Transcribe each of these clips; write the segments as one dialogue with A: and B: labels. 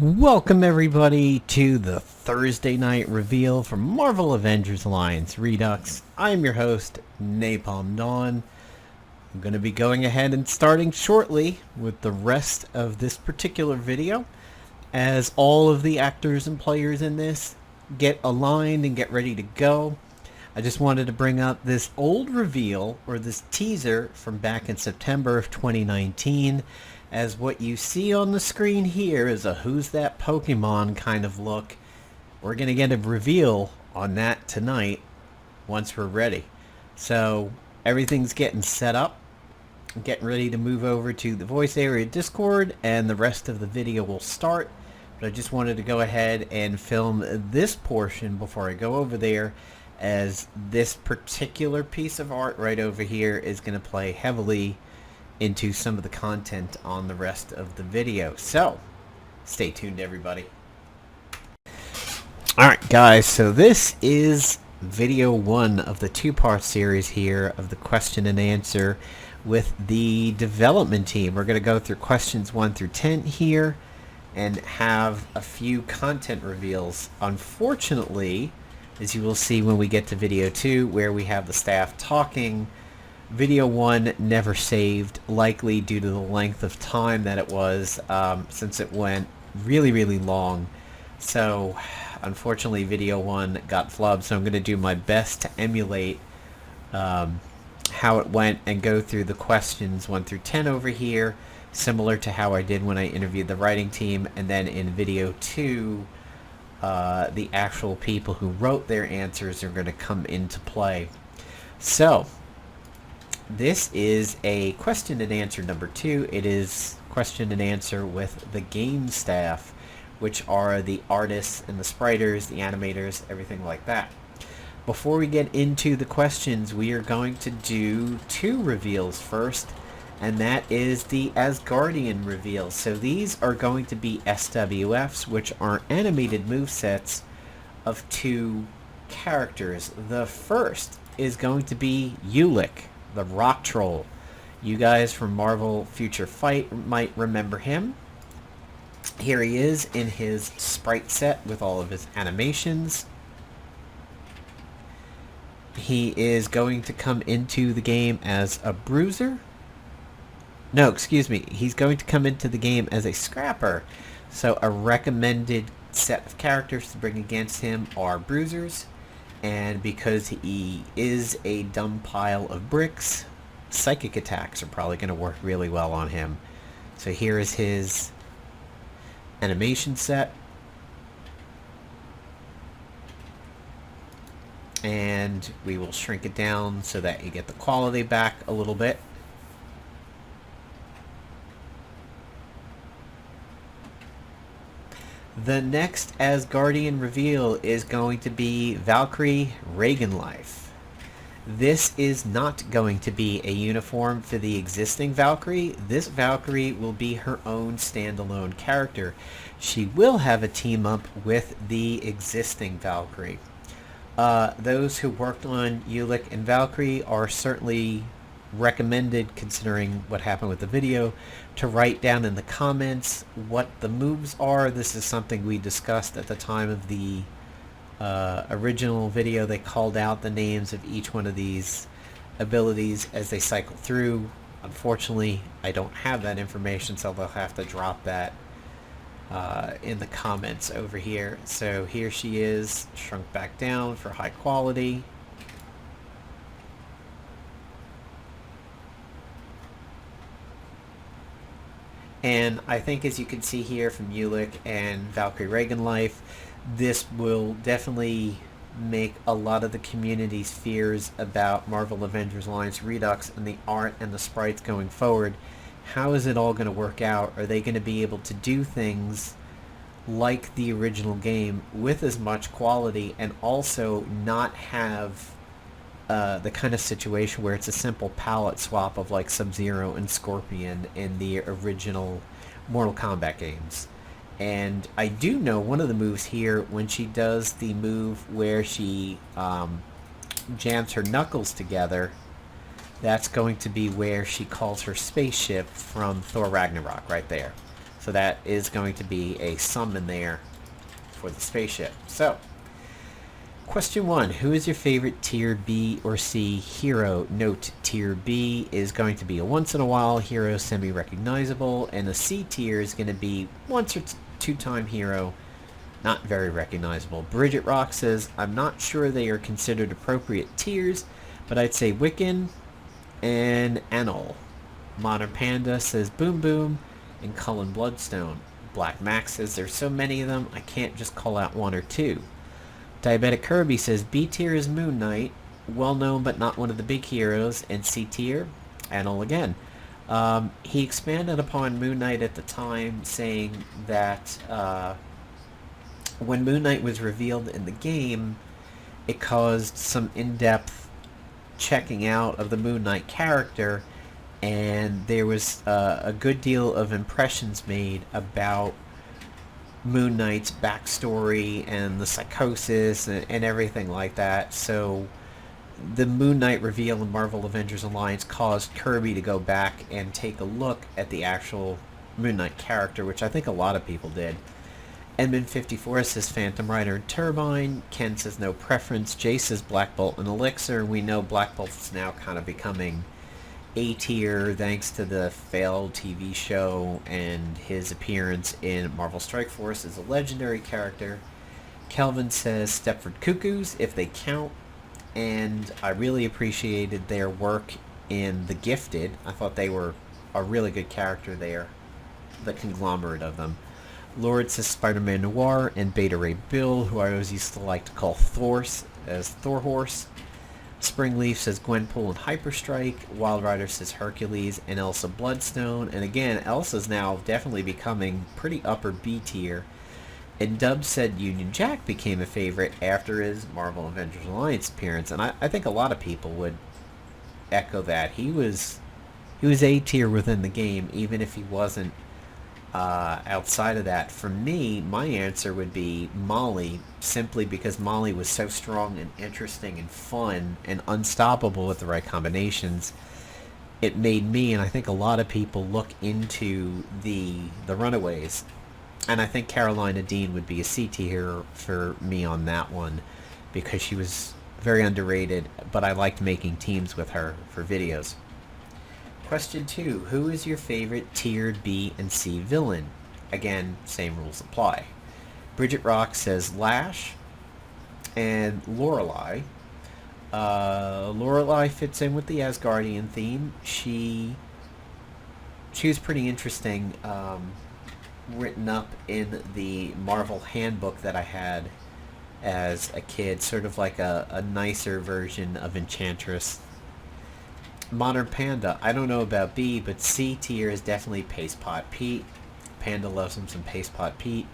A: Welcome everybody to the Thursday night reveal from Marvel Avengers Alliance Redux. I'm your host, Napalm Dawn. I'm going to be going ahead and starting shortly with the rest of this particular video as all of the actors and players in this get aligned and get ready to go. I just wanted to bring up this old reveal, or this teaser from back in September of 2019, as what you see on the screen here is a Who's That Pokemon kind of look. We're going to get a reveal on that tonight once we're ready. So everything's getting set up. I'm getting ready to move over to the voice area Discord and the rest of the video will start. But I just wanted to go ahead and film this portion before I go over there, as this particular piece of art right over here is going to play heavily into some of the content on the rest of the video. So stay tuned everybody. Alright guys, so this is video 1 of the two-part series here of the question and answer with the development team. We're going to go through questions 1 through 10 here and have a few content reveals. Unfortunately, as you will see when we get to video 2 where we have the staff talking, video 1 never saved, likely due to the length of time that it was, since it went really long. So unfortunately video 1 got flubbed, so I'm going to do my best to emulate how it went and go through the questions 1 through 10 over here, similar to how I did when I interviewed the writing team, and then in video 2 the actual people who wrote their answers are going to come into play. So this is a question and answer number 2. It is question and answer with the game staff, which are the artists and the spriters, the animators, everything like that. Before we get into the questions, we are going to do 2 reveals first, and that is the Asgardian Reveal. So these are going to be SWFs, which are animated movesets of 2 characters. The first is going to be Ulick, the rock troll. You guys from Marvel Future Fight might remember him. Here he is in his sprite set with all of his animations. He is going to come into the game as a bruiser. No, excuse me. He's going to come into the game as a scrapper. So a recommended set of characters to bring against him are bruisers. And because he is a dumb pile of bricks, psychic attacks are probably going to work really well on him. So here is his animation set. And we will shrink it down so that you get the quality back a little bit. The next Asgardian reveal is going to be Valkyrie Regen. This is not going to be a uniform for the existing Valkyrie. This Valkyrie will be her own standalone character. She will have a team up with the existing Valkyrie. Those who worked on Ulick and Valkyrie are certainly recommended, considering what happened with the video, to write down in the comments what the moves are. This is something we discussed at the time of the original video. They called out the names of each one of these abilities as they cycle through. Unfortunately, I don't have that information, so they'll have to drop that in the comments over here. So here she is, shrunk back down for high quality. And I think, as you can see here from Ulick and Valkyrie Regen, this will definitely make a lot of the community's fears about Marvel Avengers Alliance Redux and the art and the sprites going forward. How is it all going to work out? Are they going to be able to do things like the original game with as much quality and also not have the kind of situation where it's a simple palette swap of like Sub-Zero and Scorpion in the original Mortal Kombat games? And I do know one of the moves here, when she does the move where she jams her knuckles together, that's going to be where she calls her spaceship from Thor Ragnarok right there. So So that is going to be a summon there for the spaceship. So, question 1. Who is your favorite Tier B or C hero? Note, Tier B is going to be a once-in-a-while hero, semi-recognizable, and a C tier is going to be once or two-time hero, not very recognizable. Bridget Rock says, I'm not sure they are considered appropriate tiers, but I'd say Wiccan and Enel. Modern Panda says Boom Boom and Cullen Bloodstone. Black Max says there's so many of them, I can't just call out one or two. Diabetic Kirby says B tier is Moon Knight, well known but not one of the big heroes, and C tier, Enel again. He expanded upon Moon Knight at the time, saying that when Moon Knight was revealed in the game, it caused some in-depth checking out of the Moon Knight character, and there was a good deal of impressions made about Moon Knight's backstory and the psychosis and everything like that. So the Moon Knight reveal in Marvel Avengers Alliance caused Kirby to go back and take a look at the actual Moon Knight character, which I think a lot of people did. Edmund54 says Phantom Rider and Turbine. Ken says no preference. Jay says Black Bolt and Elixir. We know Black Bolt is now kind of becoming A tier thanks to the failed TV show and his appearance in Marvel Strike Force as a legendary character. Kelvin says Stepford Cuckoos, if they count. And I really appreciated their work in The Gifted. I thought they were a really good character there, the conglomerate of them. Lord says Spider-Man Noir and Beta Ray Bill, who I always used to like to call Thorse as Thorhorse. Springleaf says Gwenpool and Hyperstrike. Wild Rider says Hercules and Elsa Bloodstone. And again, Elsa's now definitely becoming pretty upper B tier. And Dub said Union Jack became a favorite after his Marvel Avengers Alliance appearance. And I think a lot of people would echo that. He was A tier within the game, even if he wasn't outside of that. For me, my answer would be Molly, simply because Molly was so strong and interesting and fun and unstoppable with the right combinations. It made me, and I think a lot of people, look into the Runaways. And I think Carolina Dean would be a C tier for me on that one, because she was very underrated, but I liked making teams with her for videos. Question 2. Who is your favorite tiered B and C villain? Again, same rules apply. Bridget Rock says Lash and Lorelei. Lorelei fits in with the Asgardian theme. She was pretty interesting, written up in the Marvel handbook that I had as a kid, sort of like a nicer version of Enchantress. Modern Panda, I don't know about B, but C tier is definitely Paste Pot Pete. Panda loves him some Paste Pot Pete.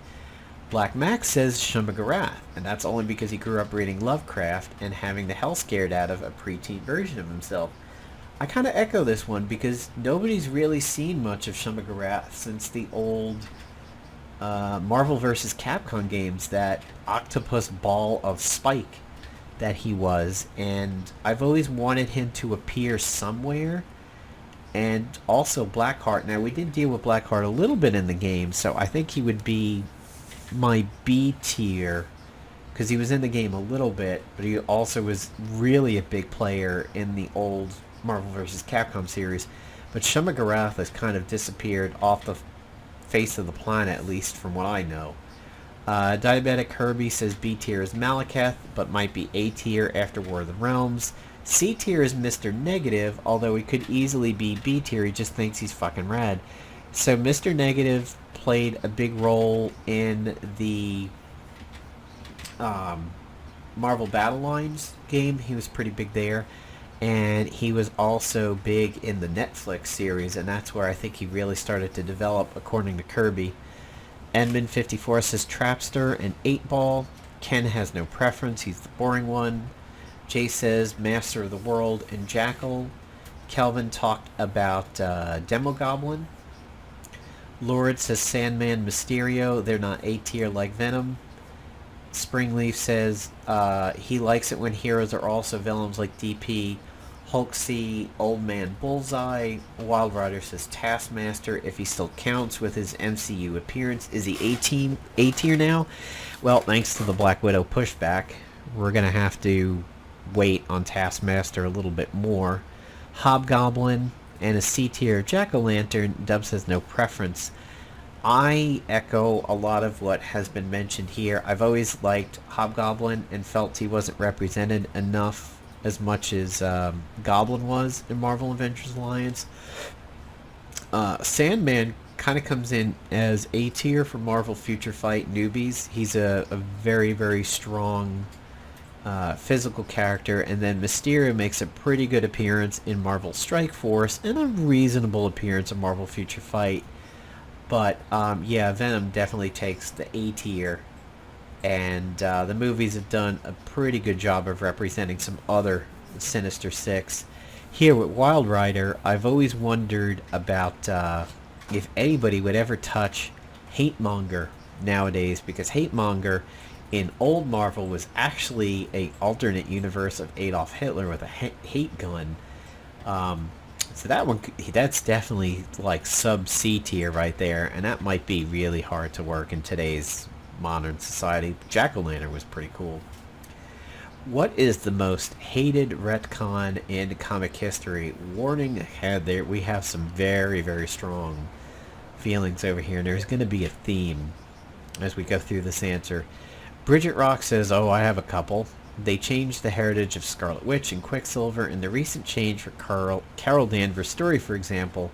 A: Black Max says Shumagarath, and that's only because he grew up reading Lovecraft and having the hell scared out of a preteen version of himself. I kind of echo this one because nobody's really seen much of Shumagarath since the old Marvel vs. Capcom games, that octopus ball of spike that he was, and I've always wanted him to appear somewhere. And also Blackheart. Now, we did deal with Blackheart a little bit in the game, so I think he would be my B tier, because he was in the game a little bit, but he also was really a big player in the old Marvel vs. Capcom series. But Shumagarath has kind of disappeared off the face of the planet, at least from what I know. Diabetic Kirby says B tier is Malekith, but might be A tier after War of the Realms. C tier is Mr. Negative, although he could easily be B tier, he just thinks he's fucking rad. So Mr. Negative played a big role in the Marvel Battle Lines game. He was pretty big there. And he was also big in the Netflix series, and that's where I think he really started to develop, according to Kirby. Edmund54 says Trapster and 8-Ball. Ken has no preference, he's the boring one. Jay says Master of the World and Jackal. Kelvin talked about Demogoblin. Lord says Sandman, Mysterio. They're not A tier like Venom. Springleaf says he likes it when heroes are also villains like DP, Hulk C, Old Man Bullseye. Wild Rider says Taskmaster, if he still counts with his MCU appearance. Is he A tier now? Well, thanks to the Black Widow pushback, we're going to have to wait on Taskmaster a little bit more. Hobgoblin and a C tier Jack-O-Lantern. Dub says no preference. I echo a lot of what has been mentioned here. I've always liked Hobgoblin and felt he wasn't represented enough as much as Goblin was in Marvel Avengers Alliance. Sandman kind of comes in as A tier for Marvel Future Fight newbies. He's a very, very strong physical character, and then Mysterio makes a pretty good appearance in Marvel Strike Force and a reasonable appearance in Marvel Future Fight. But yeah, Venom definitely takes the A tier, and the movies have done a pretty good job of representing some other Sinister Six. Here with Wild Rider, I've always wondered about if anybody would ever touch Hatemonger nowadays, because Hatemonger in old Marvel was actually a alternate universe of Adolf Hitler with a hate gun. So that's definitely like sub C tier right there, and that might be really hard to work in today's modern society. Jack-O-Lantern was pretty cool. What is the most hated retcon in comic history? Warning ahead, there we have some very, very strong feelings over here, and there's going to be a theme as we go through this answer. Bridget Rock says, oh, I have a couple. They changed the heritage of Scarlet Witch and Quicksilver, and the recent change for Carol Danvers' story, for example.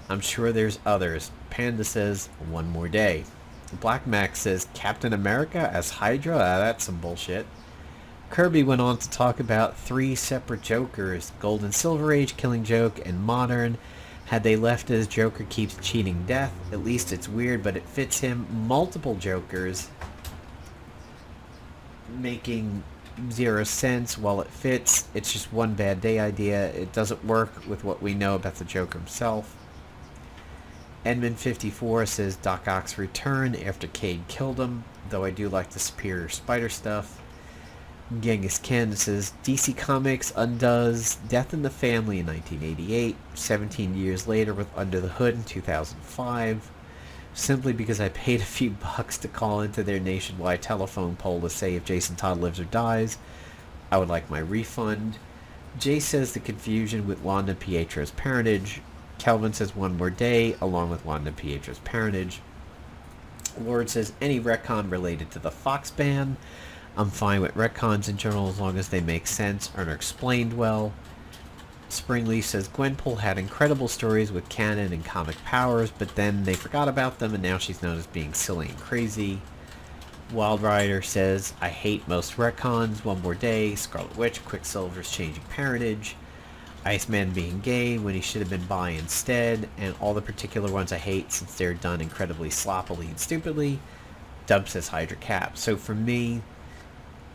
A: I'm sure there's others. Panda says, one more day. Black Max says, Captain America as Hydra? That's some bullshit. Kirby went on to talk about 3 separate Jokers, Golden Silver Age, Killing Joke, and Modern. Had they left as Joker keeps cheating death, at least it's weird, but it fits him. Multiple Jokers making 0 sense. While it fits, it's just one bad day idea. It doesn't work with what we know about the Joker himself. Edmund54 says Doc Ock's return after Cade killed him, though I do like the Superior Spider stuff. Genghis Ken says DC Comics undoes Death in the Family in 1988, 17 years later with Under the Hood in 2005. Simply because I paid a few bucks to call into their nationwide telephone poll to say if Jason Todd lives or dies. I would like my refund. Jay says the confusion with Wanda Pietro's parentage. Kelvin says one more day along with Wanda Pietro's parentage. Lord says any retcon related to the Fox ban. I'm fine with retcons in general as long as they make sense and are explained well. Springleaf says Gwenpool had incredible stories with canon and comic powers, but then they forgot about them and now she's known as being silly and crazy. Wild Rider says, I hate most retcons, one more day, Scarlet Witch, Quicksilver's changing parentage, Iceman being gay when he should have been bi instead, and all the particular ones I hate since they're done incredibly sloppily and stupidly. Dub says Hydra Cap. So for me,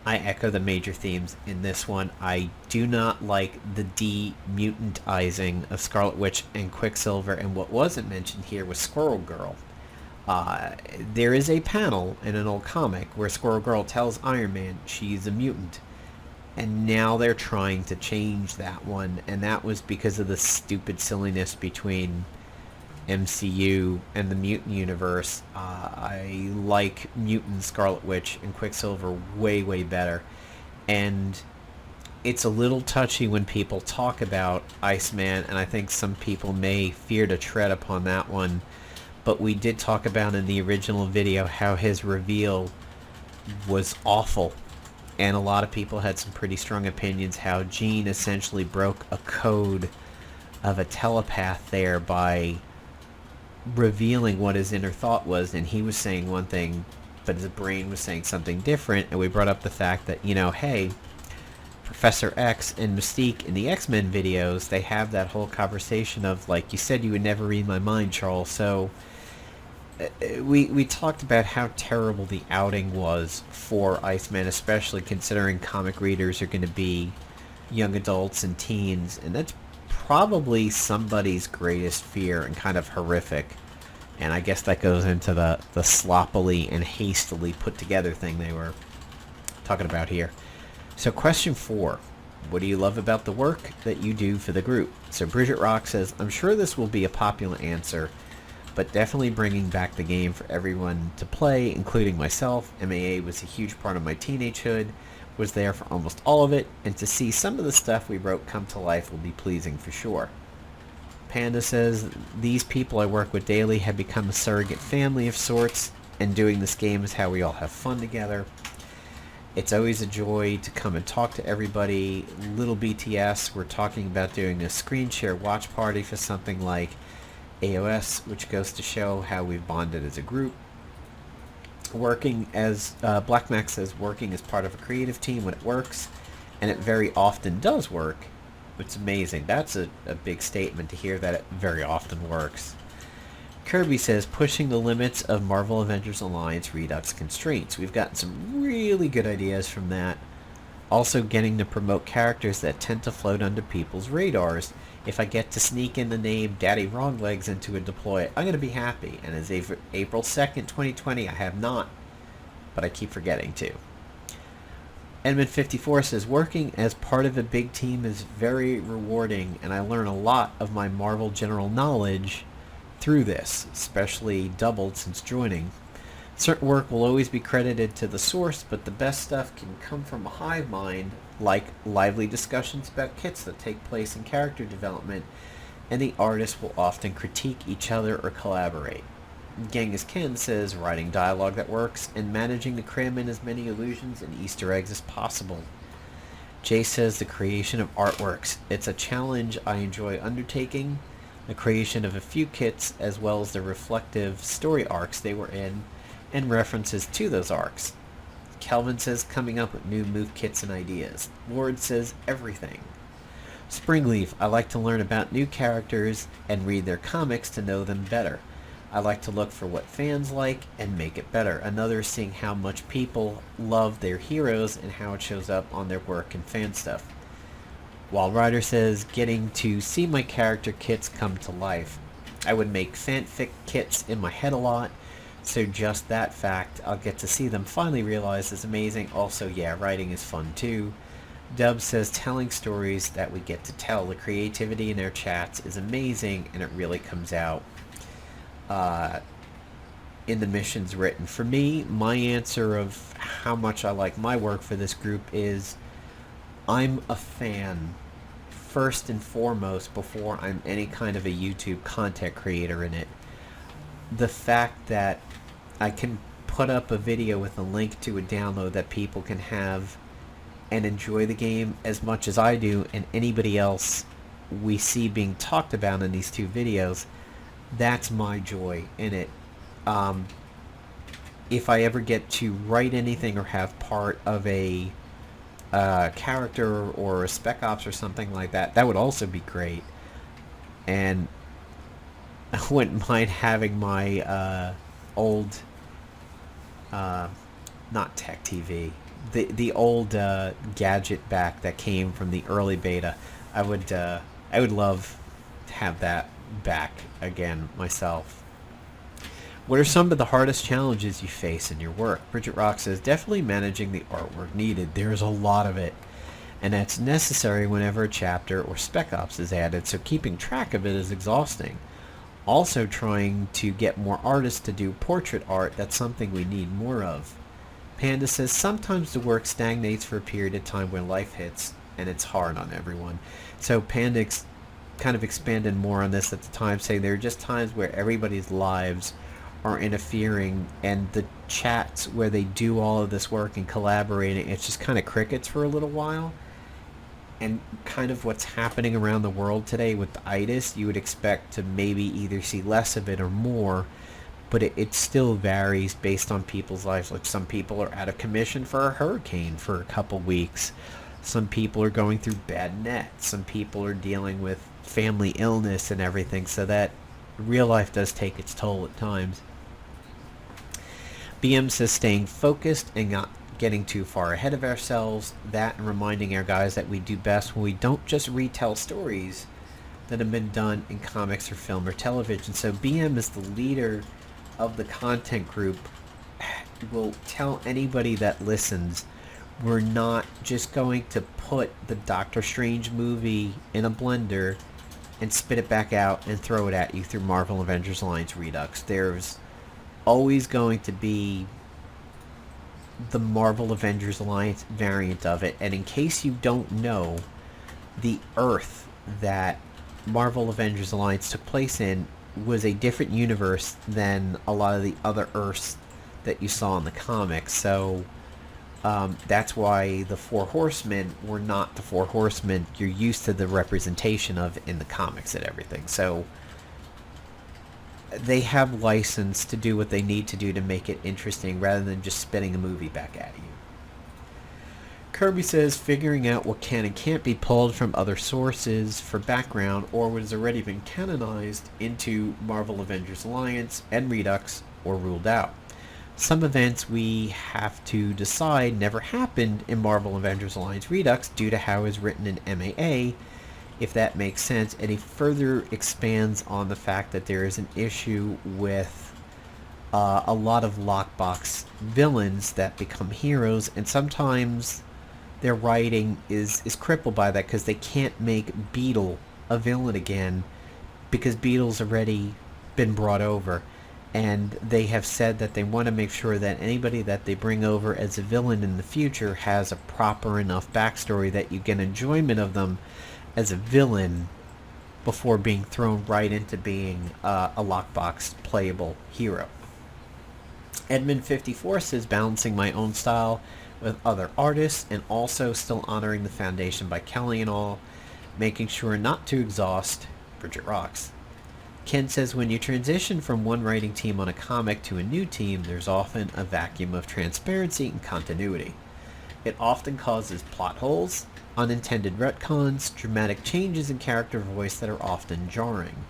A: I echo the major themes in this one. I do not like the de-mutantizing of Scarlet Witch and Quicksilver, and what wasn't mentioned here was Squirrel Girl. There is a panel in an old comic where Squirrel Girl tells Iron Man she's a mutant, and now they're trying to change that one, and that was because of the stupid silliness between MCU and the mutant universe. I like mutant Scarlet Witch and Quicksilver way, way better, and it's a little touchy when people talk about Iceman, and I think some people may fear to tread upon that one, but we did talk about in the original video how his reveal was awful, and a lot of people had some pretty strong opinions how Jean essentially broke a code of a telepath there by revealing what his inner thought was, and he was saying one thing but his brain was saying something different. And we brought up the fact that, you know, hey, Professor X and Mystique in the X-Men videos, they have that whole conversation of, like, you said you would never read my mind, Charles. So we talked about how terrible the outing was for Iceman, especially considering comic readers are going to be young adults and teens, and that's probably somebody's greatest fear and kind of horrific. And I guess that goes into the sloppily and hastily put together thing they were talking about here. So question 4. What do you love about the work that you do for the group? So Bridget Rock says, I'm sure this will be a popular answer, but definitely bringing back the game for everyone to play, including myself. MAA was a huge part of my teenagehood, was there for almost all of it, and to see some of the stuff we wrote come to life will be pleasing for sure. Panda says, these people I work with daily have become a surrogate family of sorts, and doing this game is how we all have fun together. It's always a joy to come and talk to everybody. Little BTS, we're talking about doing a screen share watch party for something like AOS, which goes to show how we've bonded as a group. Working as, Black Max says, working as part of a creative team when it works, and it very often does work. It's amazing. That's a big statement to hear that it very often works. Kirby says, pushing the limits of Marvel Avengers Alliance Redux constraints. We've gotten some really good ideas from that. Also getting to promote characters that tend to float under people's radars. If I get to sneak in the name Daddy Wronglegs into a deploy, I'm going to be happy. And as of April 2nd, 2020, I have not, but I keep forgetting to. Edmund54 says, working as part of a big team is very rewarding, and I learn a lot of my Marvel general knowledge through this, especially doubled since joining. Certain work will always be credited to the source, but the best stuff can come from a hive mind, like lively discussions about kits that take place in character development, and the artists will often critique each other or collaborate. Genghis Ken says, writing dialogue that works, and managing to cram in as many illusions and Easter eggs as possible. Jay says, the creation of artworks. It's a challenge I enjoy undertaking. The creation of a few kits, as well as the reflective story arcs they were in, and references to those arcs. Kelvin says, coming up with new move kits and ideas. Lord says, everything. Springleaf, I like to learn about new characters and read their comics to know them better. I like to look for what fans like and make it better. Another is seeing how much people love their heroes and how it shows up on their work and fan stuff. Wild Rider says, getting to see my character kits come to life. I would make fanfic kits in my head a lot, so just that fact, I'll get to see them finally realized is amazing. Also, yeah, writing is fun too. Dub says, telling stories that we get to tell. The creativity in their chats is amazing, and it really comes out in the missions written. For me, my answer of how much I like my work for this group is I'm a fan first and foremost before I'm any kind of a YouTube content creator in it. The fact that I can put up a video with a link to a download that people can have and enjoy the game as much as I do and anybody else we see being talked about in these two videos, that's my joy in it. If I ever get to write anything or have part of a character or a Spec Ops or something like that, that would also be great. And I wouldn't mind having my old, not Tech TV, the old gadget back that came from the early beta. I would love to have that back again myself. What are some of the hardest challenges you face in your work? Bridget Rock says, definitely managing the artwork needed. There's a lot of it, and that's necessary whenever a chapter or Spec Ops is added, so keeping track of it is exhausting. Also trying to get more artists to do portrait art, that's something we need more of. Panda says, sometimes the work stagnates for a period of time when life hits, and it's hard on everyone. So Panda kind of expanded more on this at the time, saying there are just times where everybody's lives are interfering, and the chats where they do all of this work and collaborating, it's just kind of crickets for a little while. And kind of what's happening around the world today with the itis, you would expect to maybe either see less of it or more, but it still varies based on people's lives. Like, some people are out of commission for a hurricane for a couple weeks. Some people are going through bad nets. Some people are dealing with family illness and everything, so that real life does take its toll at times. BM says, staying focused and not getting too far ahead of ourselves, that and reminding our guys that we do best when we don't just retell stories that have been done in comics or film or television. So BM is the leader of the content group, will tell anybody that listens, We're not just going to put the Doctor Strange movie in a blender and spit it back out and throw it at you through Marvel Avengers Alliance Redux. There's always going to be the Marvel Avengers Alliance variant of it. And in case you don't know, the Earth that Marvel Avengers Alliance took place in was a different universe than a lot of the other Earths that you saw in the comics. So that's why the Four Horsemen were not the Four Horsemen you're used to the representation of in the comics and everything. So they have license to do what they need to do to make it interesting rather than just spitting a movie back at you. Kirby says figuring out what can and can't be pulled from other sources for background or what has already been canonized into Marvel Avengers Alliance and Redux or ruled out. Some events we have to decide never happened in Marvel Avengers Alliance Redux due to how it's written in MAA, if that makes sense, and he further expands on the fact that there is an issue with a lot of lockbox villains that become heroes, and sometimes their writing is crippled by that because they can't make Beetle a villain again because Beetle's already been brought over. And they have said that they want to make sure that anybody that they bring over as a villain in the future has a proper enough backstory that you get enjoyment of them as a villain before being thrown right into being a lockbox playable hero. Edmund54 says balancing my own style with other artists and also still honoring the foundation by Kelly and all, making sure not to exhaust. Bridget rocks. Ken says when you transition from one writing team on a comic to a new team, there's often a vacuum of transparency and continuity. It often causes plot holes, unintended retcons, dramatic changes in character voice that are often jarring.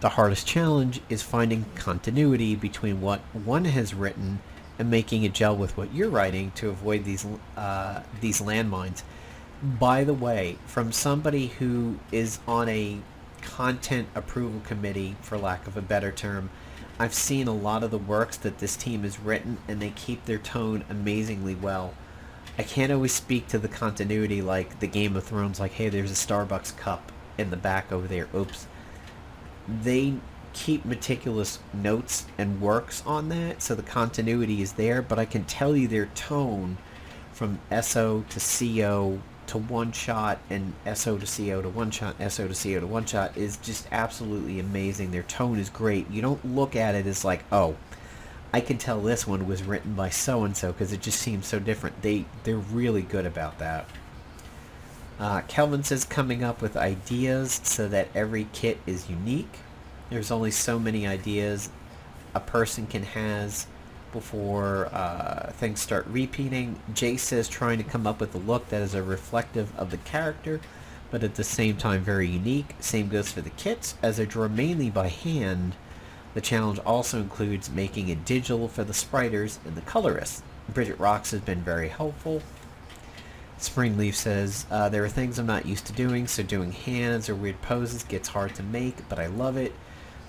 A: The hardest challenge is finding continuity between what one has written and making it gel with what you're writing to avoid these landmines. By the way, from somebody who is on a content approval committee, for lack of a better term, I've seen a lot of the works that this team has written and they keep their tone amazingly well. I can't always speak to the continuity like the Game of Thrones, like, hey, there's a Starbucks cup in the back over there, oops. They keep meticulous notes and works on that, so the continuity is there, but I can tell you their tone from SO to CO to one shot and SO to CO to one shot, SO to CO to one shot is just absolutely amazing. Their tone is great. You don't look at it as like, oh, I can tell this one was written by so-and-so because it just seems so different. They're really good about that. Kelvin says coming up with ideas so that every kit is unique. There's only so many ideas a person can has before things start repeating. Jay says trying to come up with a look that is a reflective of the character, but at the same time very unique. Same goes for the kits, as I draw mainly by hand. The challenge also includes making it digital for the spriters and the colorists. Bridget Rocks has been very helpful. Springleaf says, there are things I'm not used to doing, so doing hands or weird poses gets hard to make, but I love it.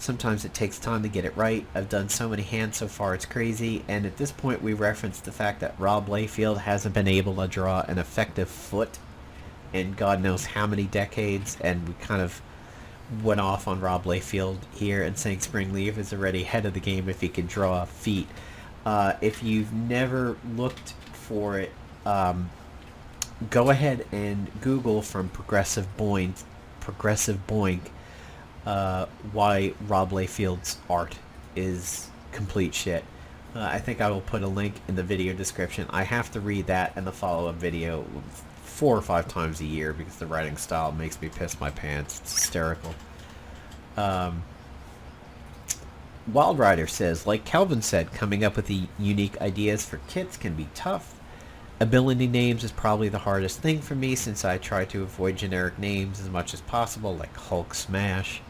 A: Sometimes it takes time to get it right. I've done so many hands so far, it's crazy. And at this point, we referenced the fact that Rob Layfield hasn't been able to draw an effective foot in God knows how many decades. And we kind of went off on Rob Layfield here and saying Springleaf is already ahead of the game if he can draw feet. If you've never looked for it, go ahead and Google from Progressive Boink, why Rob Layfield's art is complete shit. I think I will put a link in the video description. I have to read that and the follow-up video 4 or 5 times a year because the writing style makes me piss my pants. It's hysterical. Wild Rider says, like Kelvin said, coming up with the unique ideas for kits can be tough. Ability names is probably the hardest thing for me since I try to avoid generic names as much as possible, like Hulk Smash.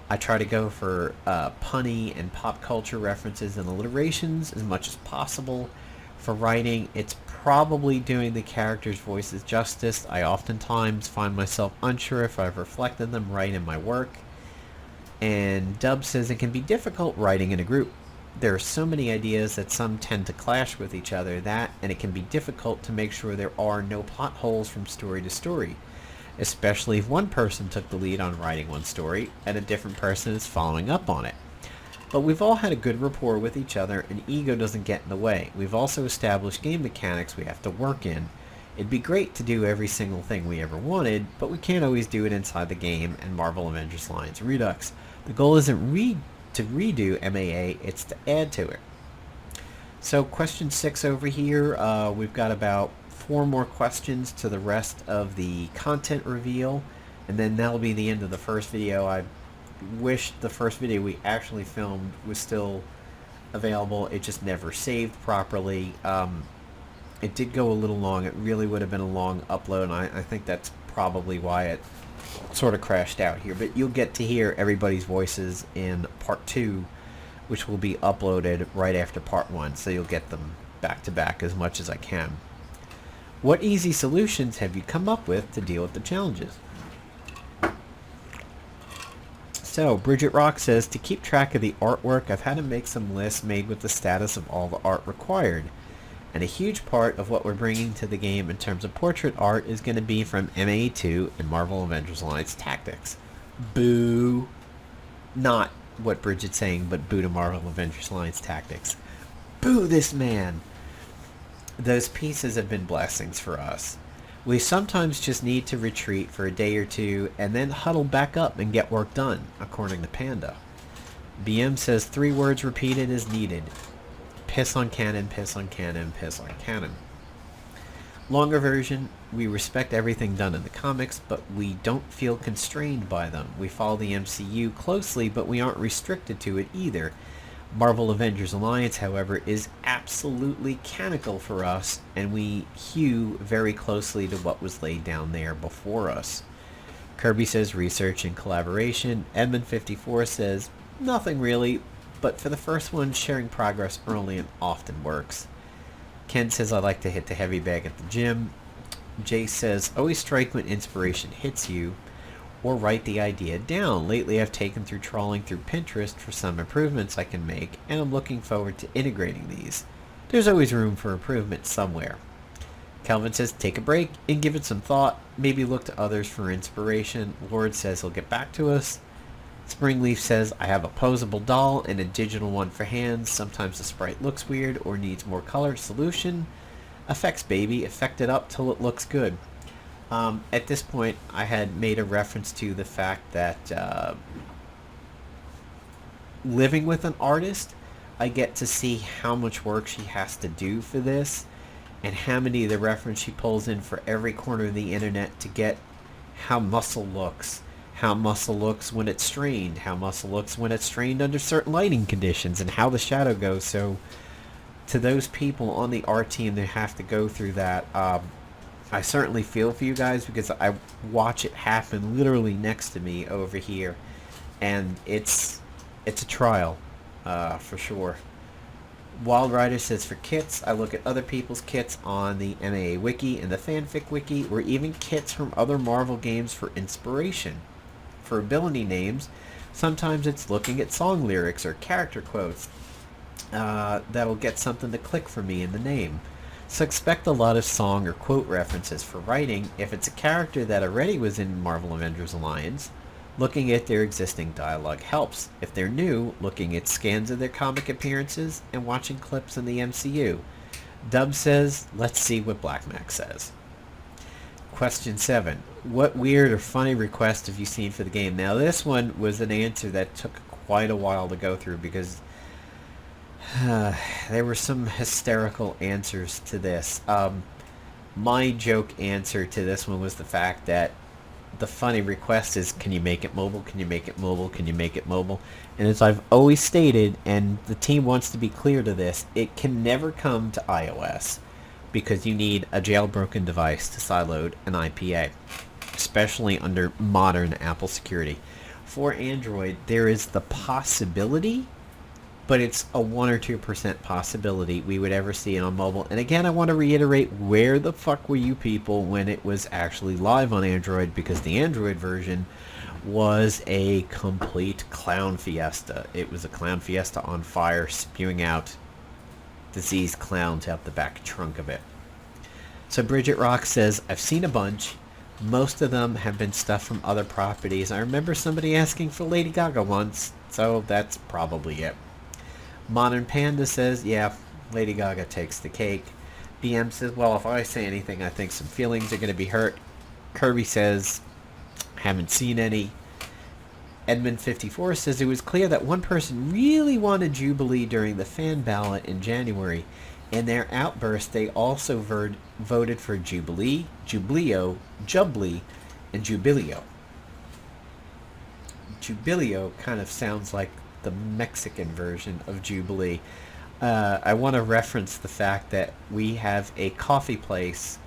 A: I try to go for punny and pop culture references and alliterations as much as possible. For writing, it's probably doing the characters' voices justice. I oftentimes find myself unsure if I've reflected them right in my work. And Dub says it can be difficult writing in a group. there are so many ideas that some tend to clash with each other and it can be difficult to make sure there are no plot holes from story to story, especially if one person took the lead on writing one story and a different person is following up on it. But we've all had a good rapport with each other and ego doesn't get in the way. We've also established game mechanics we have to work in. It'd be great to do every single thing we ever wanted, but we can't always do it inside the game and Marvel Avengers Alliance Redux. The goal isn't to redo MAA, it's to add to it. So question 6 over here, we've got about 4 more questions to the rest of the content reveal, and then that'll be the end of the first video. I wish the first video we actually filmed was still available. It just never saved properly. It did go a little long. It really would have been a long upload, and I think that's probably why it sort of crashed out here. But you'll get to hear everybody's voices in part 2, which will be uploaded right after part 1, so you'll get them back to back as much as I can. What easy solutions have you come up with to deal with the challenges? So, Bridget Rock says, to keep track of the artwork, I've had to make some lists made with the status of all the art required. And a huge part of what we're bringing to the game in terms of portrait art is going to be from MAA2 and Marvel Avengers Alliance Tactics. Boo. Not what Bridget's saying, but boo to Marvel Avengers Alliance Tactics. Boo this man. Those pieces have been blessings for us. We sometimes just need to retreat for a day or two and then huddle back up and get work done, according to Panda. BM says 3 words repeated is needed. Piss on cannon, piss on cannon, piss on cannon. Longer version, we respect everything done in the comics, but we don't feel constrained by them. We follow the MCU closely, but we aren't restricted to it either. Marvel Avengers Alliance, however, is absolutely canonical for us, and we hew very closely to what was laid down there before us. Kirby says research and collaboration. Edmund54 says nothing really, but for the first one, sharing progress early and often works. Ken says I like to hit the heavy bag at the gym. Jay says always strike when inspiration hits you, or write the idea down. Lately I've taken through trawling through Pinterest for some improvements I can make, and I'm looking forward to integrating these. There's always room for improvement somewhere. Calvin says take a break and give it some thought. Maybe look to others for inspiration. Lord says he'll get back to us. Springleaf says I have a posable doll and a digital one for hands. Sometimes the sprite looks weird or needs more color. Solution? Effects baby. Effect it up till it looks good. At this point, I had made a reference to the fact that living with an artist, I get to see how much work she has to do for this, and how many of the reference she pulls in for every corner of the internet to get how muscle looks when it's strained, how muscle looks when it's strained under certain lighting conditions, and how the shadow goes. So, to those people on the art team that have to go through that, I certainly feel for you guys, because I watch it happen literally next to me over here, and it's a trial, for sure. Wild Rider says for kits, I look at other people's kits on the MAA wiki and the fanfic wiki, or even kits from other Marvel games for inspiration. For ability names, sometimes it's looking at song lyrics or character quotes that'll get something to click for me in the name. So expect a lot of song or quote references for writing. If it's a character that already was in Marvel Avengers Alliance, looking at their existing dialogue helps. If they're new, looking at scans of their comic appearances and watching clips in the MCU. Dub says, let's see what Black Max says. Question 7. What weird or funny request have you seen for the game? Now this one was an answer that took quite a while to go through, because there were some hysterical answers to this. My joke answer to this one was the fact that the funny request is, can you make it mobile? Can you make it mobile? Can you make it mobile? And as I've always stated, and the team wants to be clear to this, it can never come to iOS, because you need a jailbroken device to sideload an IPA, especially under modern Apple security. For Android, there is the possibility, but it's a 1 or 2% possibility we would ever see it on mobile. And again, I want to reiterate, where the fuck were you people when it was actually live on Android? Because the Android version was a complete clown fiesta. It was a clown fiesta on fire, spewing out diseased clowns out the back trunk of it. So Bridget Rock says, I've seen a bunch. Most of them have been stuff from other properties. I remember somebody asking for Lady Gaga once, so that's probably it. Modern Panda says, yeah, Lady Gaga takes the cake. BM says, well, if I say anything, I think some feelings are going to be hurt. Kirby says, haven't seen any. Edmund54 says, it was clear that one person really wanted Jubilee during the fan ballot in January. In their outburst, they also voted for Jubilee, Jubileo, Jubbly, and Jubileo. Jubileo kind of sounds like the Mexican version of Jubilee. I want to reference the fact that we have a coffee place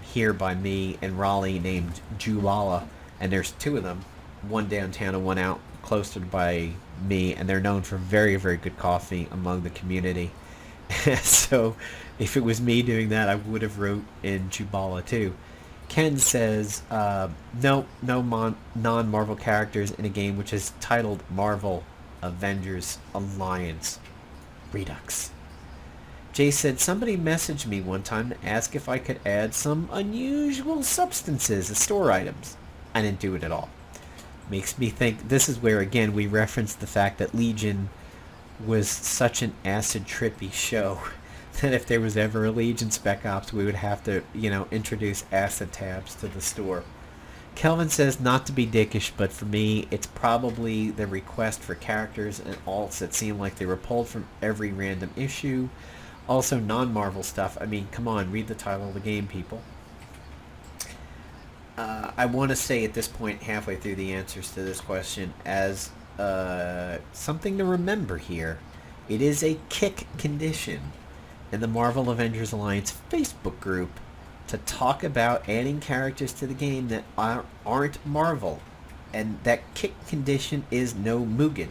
A: here by me in Raleigh named Julala, and there's two of them, one downtown and one out closer by me, and they're known for very, very good coffee among the community. So if it was me doing that, I would have wrote in Jubala too. Ken says, no non-Marvel characters in a game which is titled Marvel Avengers Alliance Redux. Jay said, somebody messaged me one time to ask if I could add some unusual substances as store items. I didn't do it at all. Makes me think, this is where again we reference the fact that Legion was such an acid trippy show that if there was ever a Legion Spec Ops, we would have to, introduce acid tabs to the store. Kelvin says, not to be dickish, but for me, it's probably the request for characters and alts that seem like they were pulled from every random issue. Also, non-Marvel stuff. I mean, come on, read the title of the game, people. I want to say at this point, halfway through the answers to this question, as something to remember here, it is a kick condition in the Marvel Avengers Alliance Facebook group to talk about adding characters to the game that aren't Marvel, and that kick condition is no Mugen.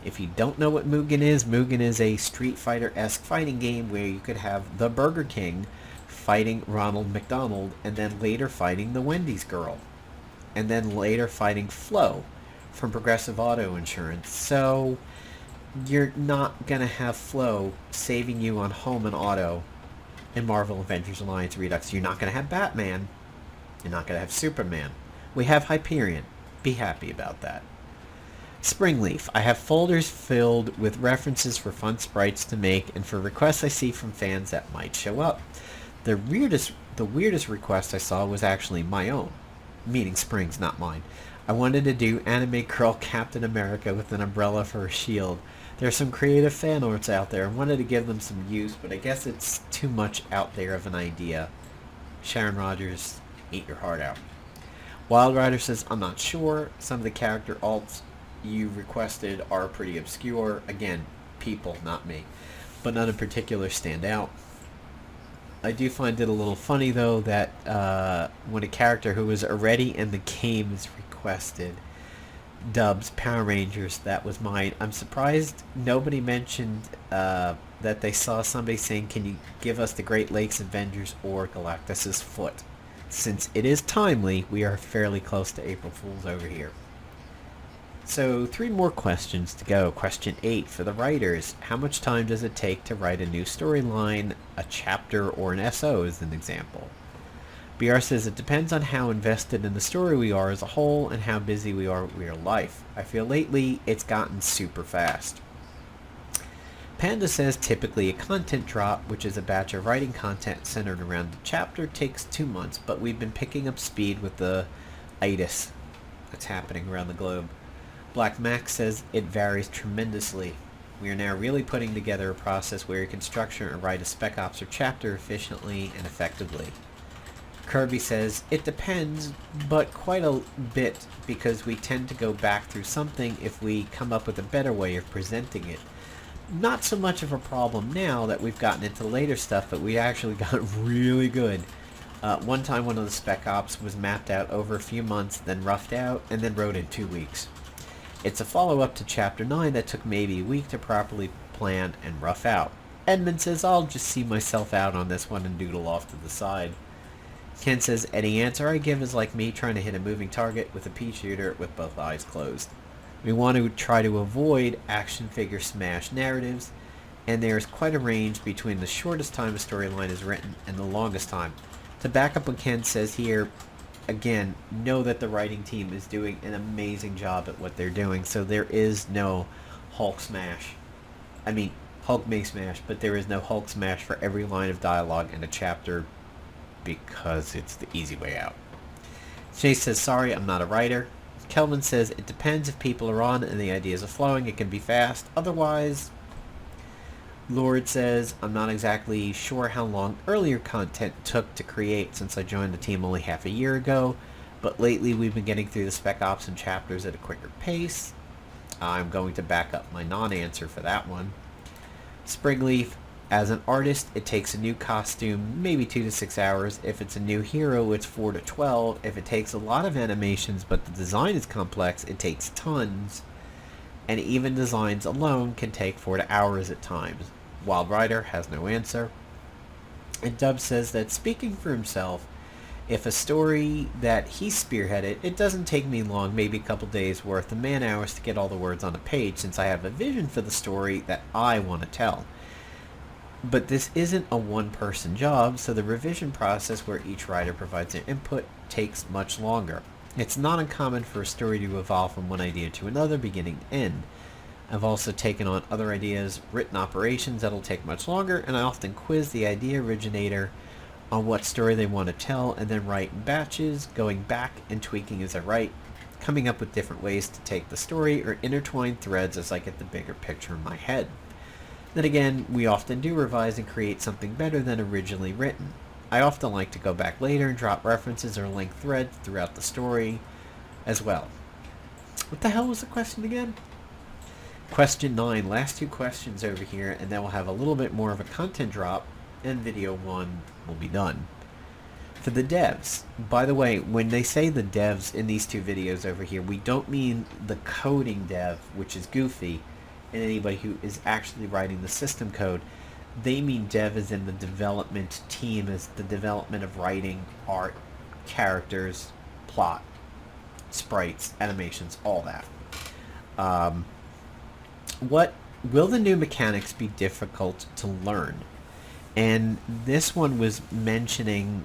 A: If you don't know what Mugen is a Street Fighter-esque fighting game where you could have the Burger King fighting Ronald McDonald, and then later fighting the Wendy's girl, and then later fighting Flo from Progressive Auto Insurance. So you're not going to have Flo saving you on home and auto in Marvel Avengers Alliance Redux. You're not going to have Batman. You're not going to have Superman. We have Hyperion. Be happy about that. Springleaf. I have folders filled with references for fun sprites to make and for requests I see from fans that might show up. The weirdest request I saw was actually my own, meaning Spring's, not mine. I wanted to do anime girl Captain America with an umbrella for a shield. There's some creative fan arts out there. I wanted to give them some use, but I guess it's too much out there of an idea. Sharon Rogers, eat your heart out. Wild Rider says, I'm not sure. Some of the character alts you requested are pretty obscure. Again, people, not me. But none in particular stand out. I do find it a little funny, though, that when a character who was already in the game is requested, Dubs, Power Rangers, that was mine. I'm surprised nobody mentioned that they saw somebody saying, can you give us the Great Lakes Avengers or Galactus's foot? Since it is timely, we are fairly close to April Fool's over here. So 3 more questions to go. Question 8 for the writers. How much time does it take to write a new storyline, a chapter, or an SO as an example? BR says it depends on how invested in the story we are as a whole and how busy we are with real life. I feel lately it's gotten super fast. Panda says typically a content drop, which is a batch of writing content centered around the chapter, takes 2 months, but we've been picking up speed with the itis that's happening around the globe. Black Max says it varies tremendously. We are now really putting together a process where you can structure and write a Spec Ops or chapter efficiently and effectively. Kirby says it depends, but quite a bit, because we tend to go back through something if we come up with a better way of presenting it. Not so much of a problem now that we've gotten into later stuff, but we actually got really good. One time one of the Spec Ops was mapped out over a few months, then roughed out, and then wrote in 2 weeks. It's a follow-up to Chapter 9 that took maybe a week to properly plan and rough out. Edmund says, I'll just see myself out on this one and doodle off to the side. Ken says, any answer I give is like me trying to hit a moving target with a pea shooter with both eyes closed. We want to try to avoid action figure smash narratives, and there's quite a range between the shortest time a storyline is written and the longest time. To back up what Ken says here, again, know that the writing team is doing an amazing job at what they're doing, so there is no Hulk smash. I mean, Hulk may smash, but there is no Hulk smash for every line of dialogue in a chapter because it's the easy way out. Chase says, sorry, I'm not a writer. Kelvin says, it depends if people are on and the ideas are flowing, it can be fast. Otherwise, Lord says, I'm not exactly sure how long earlier content took to create since I joined the team only half a year ago, but lately we've been getting through the spec ops and chapters at a quicker pace. I'm going to back up my non-answer for that one. Springleaf, as an artist, it takes a new costume maybe 2 to 6 hours. If it's a new hero, it's 4 to 12. If it takes a lot of animations but the design is complex, it takes tons. And even designs alone can take 4 to hours at times. Wild Rider has no answer. And Dub says that speaking for himself, if a story that he spearheaded, it doesn't take me long, maybe a couple days worth of man hours to get all the words on a page since I have a vision for the story that I want to tell. But this isn't a one-person job, so the revision process where each writer provides their input takes much longer. It's not uncommon for a story to evolve from one idea to another, beginning to end. I've also taken on other ideas, written operations that'll take much longer, and I often quiz the idea originator on what story they want to tell, and then write in batches, going back and tweaking as I write, coming up with different ways to take the story or intertwine threads as I get the bigger picture in my head. Then again, we often do revise and create something better than originally written. I often like to go back later and drop references or link threads throughout the story as well. What the hell was the question again? Question 9, last 2 questions over here, and then we'll have a little bit more of a content drop, and video 1 will be done. For the devs, by the way, when they say the devs in these 2 videos over here, we don't mean the coding dev, which is Goofy, and anybody who is actually writing the system code. They mean dev as in the development team, as the development of writing, art, characters, plot, sprites, animations, all that. What will the new mechanics be difficult to learn? And this one was mentioning,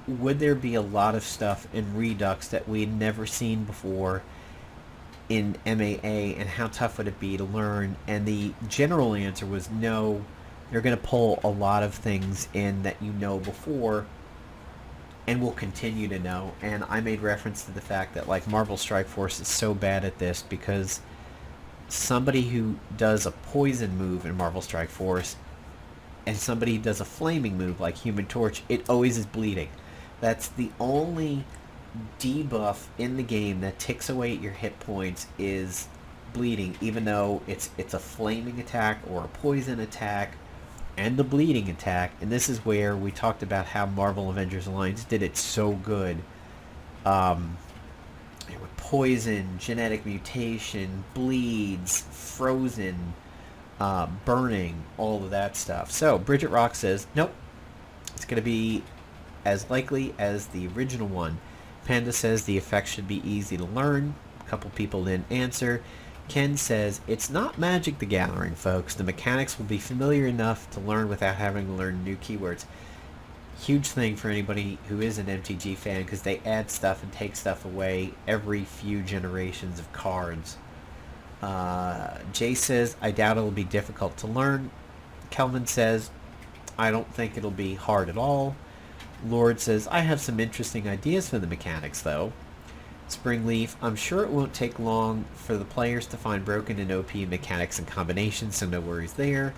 A: would there be a lot of stuff in Redux that we'd never seen before in MAA, and how tough would it be to learn? And the general answer was no. They're going to pull a lot of things in that you know before and will continue to know. And I made reference to the fact that like Marvel Strike Force is so bad at this because somebody who does a poison move in Marvel Strike Force and somebody who does a flaming move like Human Torch, it always is bleeding. That's the only debuff in the game that ticks away at your hit points, is bleeding, even though it's a flaming attack or a poison attack and the bleeding attack. And this is where we talked about how Marvel Avengers Alliance did it so good. With poison, genetic mutation, bleeds, frozen, burning, all of that stuff. So Bridget Rock says nope, it's going to be as likely as the original one. Panda says the effects should be easy to learn. A couple people didn't answer. Ken says it's not Magic the Gathering, folks. The mechanics will be familiar enough to learn without having to learn new keywords. Huge thing for anybody who is an MTG fan, because they add stuff and take stuff away every few generations of cards. Jay says I doubt it'll be difficult to learn. Kelvin says I don't think it'll be hard at all. Lord says, I have some interesting ideas for the mechanics, though. Springleaf, I'm sure it won't take long for the players to find broken and OP mechanics and combinations, so no worries there.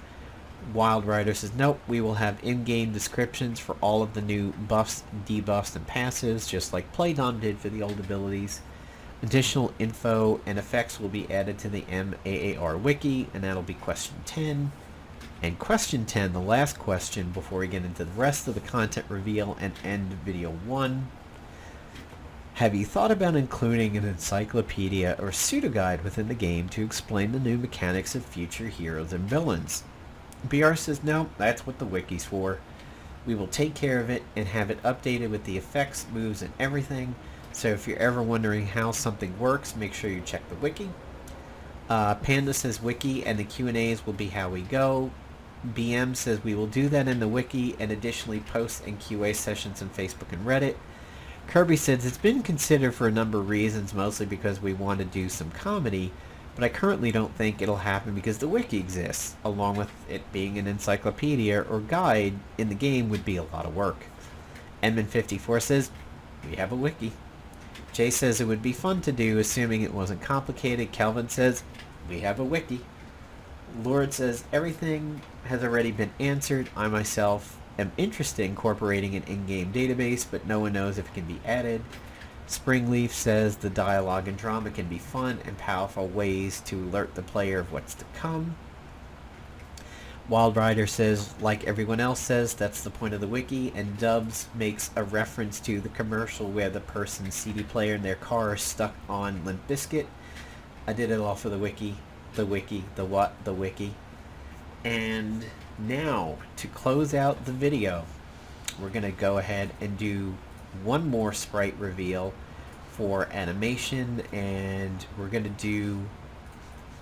A: Wild Rider says, nope, we will have in-game descriptions for all of the new buffs, debuffs, and passives, just like Playdom did for the old abilities. Additional info and effects will be added to the MAAR wiki, and that'll be question 10. And question 10, the last question before we get into the rest of the content reveal and end video 1. Have you thought about including an encyclopedia or pseudo-guide within the game to explain the new mechanics of future heroes and villains? BR says, no, that's what the wiki's for. We will take care of it and have it updated with the effects, moves, and everything. So if you're ever wondering how something works, make sure you check the wiki. Panda says wiki and the Q&As will be how we go. BM says we will do that in the wiki and additionally post and QA sessions on Facebook and Reddit. Kirby says it's been considered for a number of reasons, mostly because we want to do some comedy, but I currently don't think it'll happen because the wiki exists, along with it being an encyclopedia or guide in the game would be a lot of work. Edmund54 says, we have a wiki. Jay says it would be fun to do, assuming it wasn't complicated. Kelvin says, we have a wiki. Lord says, everything has already been answered. I myself am interested in incorporating an in-game database, but no one knows if it can be added. Springleaf says the dialogue and drama can be fun and powerful ways to alert the player of what's to come. Wild Rider says, like everyone else says, that's the point of the wiki, and Dubs makes a reference to the commercial where the person's CD player in their car is stuck on Limp Bizkit. I did it all for the wiki, the what, the wiki. And now, to close out the video, we're going to go ahead and do one more sprite reveal for animation, and we're going to do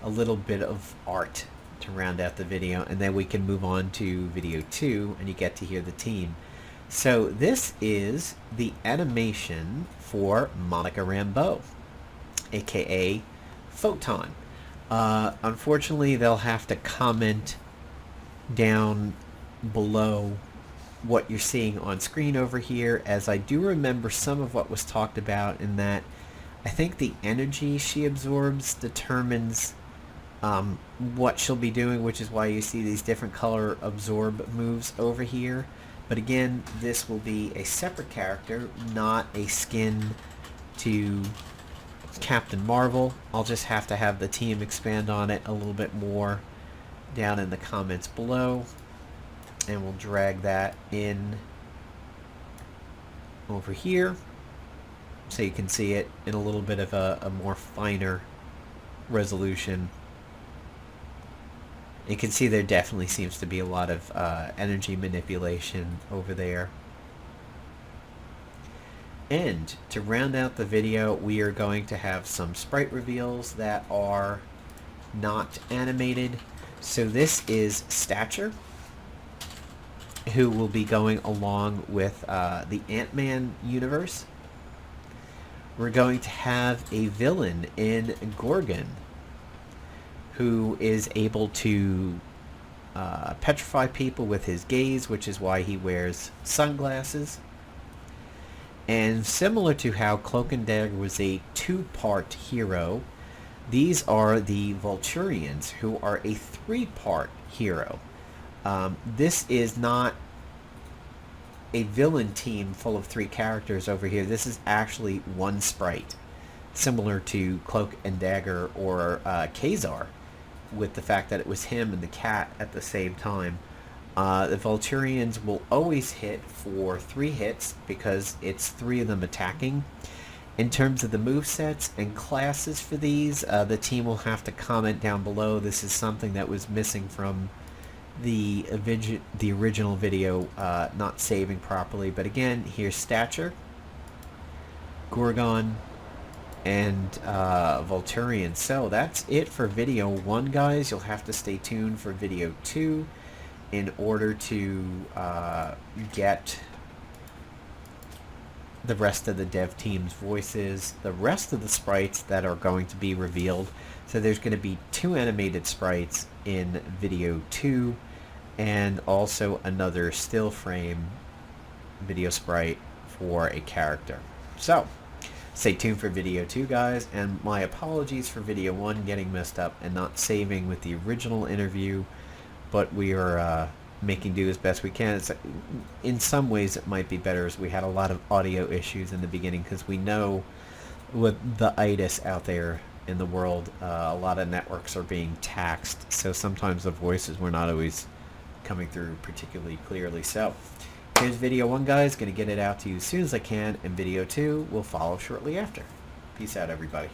A: a little bit of art to round out the video, and then we can move on to video 2 and you get to hear the team. So this is the animation for Monica Rambeau, aka Photon. Unfortunately, they'll have to comment down below what you're seeing on screen over here, as I do remember some of what was talked about in that I think the energy she absorbs determines what she'll be doing, which is why you see these different color absorb moves over here. But again, this will be a separate character, not a skin to Captain Marvel. I'll just have to have the team expand on it a little bit more down in the comments below, and we'll drag that in over here so you can see it in a little bit of a more finer resolution. You can see there definitely seems to be a lot of energy manipulation over there. And to round out the video, we are going to have some sprite reveals that are not animated. So this is Stature, who will be going along with the Ant-Man universe. We're going to have a villain in Gorgon, who is able to petrify people with his gaze, which is why he wears sunglasses. And similar to how Cloak and Dagger was a two-part hero, these are the Vulturians, who are a three-part hero. This is not a villain team full of 3 characters over here. This is actually one sprite, similar to Cloak and Dagger or Kazar, with the fact that it was him and the cat at the same time. The Vulturians will always hit for 3 hits because it's 3 of them attacking. In terms of the movesets and classes for these, the team will have to comment down below. This is something that was missing from the original video, not saving properly. But again, here's Stature, Gorgon, and Vulturian. So that's it for video 1, guys. You'll have to stay tuned for video 2 in order to get the rest of the dev team's voices, the rest of the sprites that are going to be revealed. So there's going to be 2 animated sprites in video 2, and also another still frame video sprite for a character. So stay tuned for video 2, guys, and my apologies for video 1 getting messed up and not saving with the original interview, but we are making do as best we can. It's, in some ways it might be better, as we had a lot of audio issues in the beginning, because we know with the itis out there in the world, a lot of networks are being taxed, so sometimes the voices were not always coming through particularly clearly. So Here's video 1, guys. Going to get it out to you as soon as I can, and video 2 will follow shortly after. Peace out, everybody.